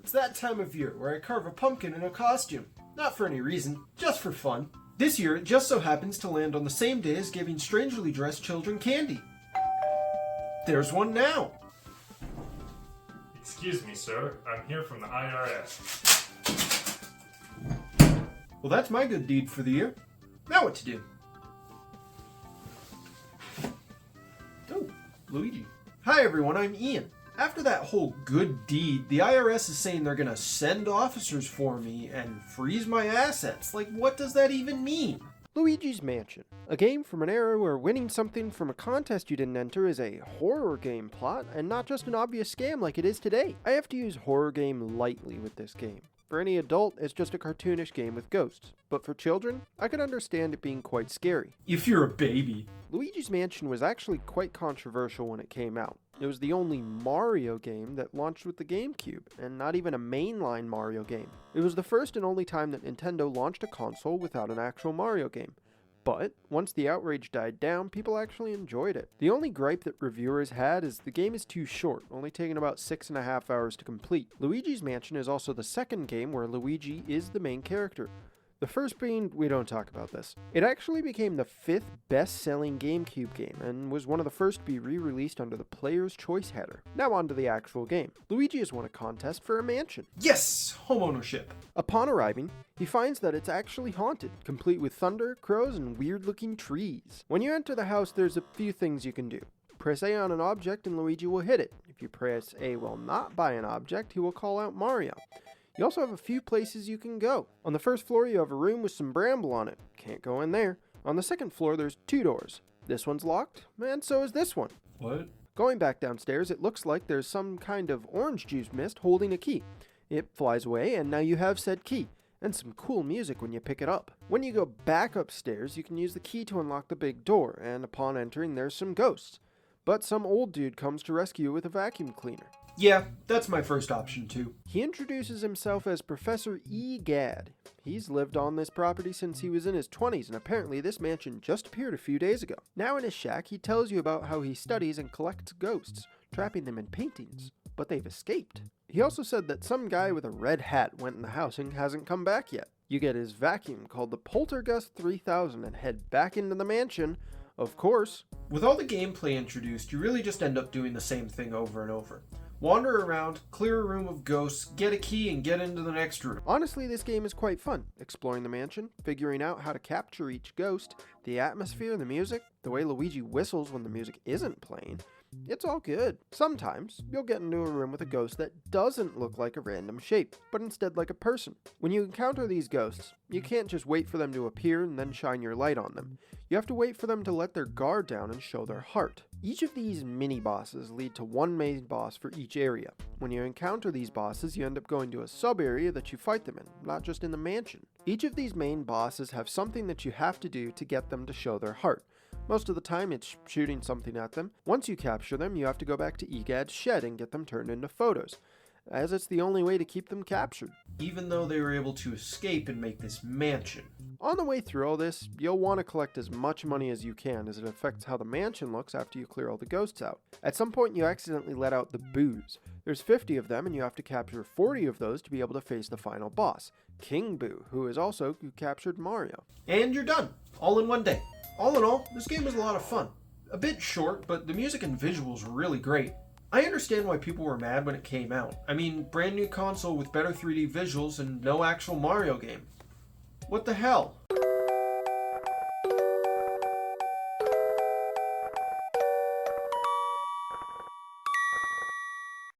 It's that time of year where I carve a pumpkin in a costume. Not for any reason, just for fun. This year it just so happens to land on the same day as giving strangely dressed children candy. There's one now. Excuse me, sir. I'm here from the IRS. Well, that's my good deed for the year. Now what to do? Oh, Luigi. Hi everyone, I'm Ian. After that whole good deed, the IRS is saying they're gonna send officers for me and freeze my assets. Like, what does that even mean? Luigi's Mansion, a game from an era where winning something from a contest you didn't enter is a horror game plot and not just an obvious scam like it is today. I have to use horror game lightly with this game. For any adult, it's just a cartoonish game with ghosts, but for children, I could understand it being quite scary. If you're a baby. Luigi's Mansion was actually quite controversial when it came out. It was the only Mario game that launched with the GameCube, and not even a mainline Mario game. It was the first and only time that Nintendo launched a console without an actual Mario game. But, once the outrage died down, people actually enjoyed it. The only gripe that reviewers had is the game is too short, only taking about 6.5 hours to complete. Luigi's Mansion is also the second game where Luigi is the main character. The first being, we don't talk about this. It actually became the 5th best-selling GameCube game, and was one of the first to be re-released under the Player's Choice header. Now on to the actual game. Luigi has won a contest for a mansion. Yes! Homeownership. Upon arriving, he finds that it's actually haunted, complete with thunder, crows, and weird-looking trees. When you enter the house, there's a few things you can do. Press A on an object and Luigi will hit it. If you press A while not by an object, he will call out Mario. You also have a few places you can go. On the first floor you have a room with some bramble on it. Can't go in there. On the second floor there's 2 doors. This one's locked, and so is this one. What? Going back downstairs, it looks like there's some kind of orange juice mist holding a key. It flies away, and now you have said key, and some cool music when you pick it up. When you go back upstairs, you can use the key to unlock the big door, and upon entering there's some ghosts. But some old dude comes to rescue you with a vacuum cleaner. Yeah, that's my first option too. He introduces himself as Professor E. Gadd. He's lived on this property since he was in his 20s, and apparently this mansion just appeared a few days ago. Now in his shack, he tells you about how he studies and collects ghosts, trapping them in paintings, but they've escaped. He also said that some guy with a red hat went in the house and hasn't come back yet. You get his vacuum called the Poltergust 3000 and head back into the mansion, of course. With all the gameplay introduced, you really just end up doing the same thing over and over. Wander around, clear a room of ghosts, get a key, and get into the next room. Honestly, this game is quite fun. Exploring the mansion, figuring out how to capture each ghost, the atmosphere, the music, the way Luigi whistles when the music isn't playing. It's all good. Sometimes, you'll get into a room with a ghost that doesn't look like a random shape, but instead like a person. When you encounter these ghosts, you can't just wait for them to appear and then shine your light on them. You have to wait for them to let their guard down and show their heart. Each of these mini-bosses lead to one main boss for each area. When you encounter these bosses, you end up going to a sub-area that you fight them in, not just in the mansion. Each of these main bosses have something that you have to do to get them to show their heart. Most of the time it's shooting something at them. Once you capture them, you have to go back to Egad's shed and get them turned into photos, as it's the only way to keep them captured. Even though they were able to escape and make this mansion. On the way through all this, you'll want to collect as much money as you can, as it affects how the mansion looks after you clear all the ghosts out. At some point you accidentally let out the boos. There's 50 of them and you have to capture 40 of those to be able to face the final boss, King Boo, who is also who captured Mario. And you're done. All in one day. All in all, this game was a lot of fun. A bit short, but the music and visuals were really great. I understand why people were mad when it came out. I mean, brand new console with better 3D visuals and no actual Mario game. What the hell?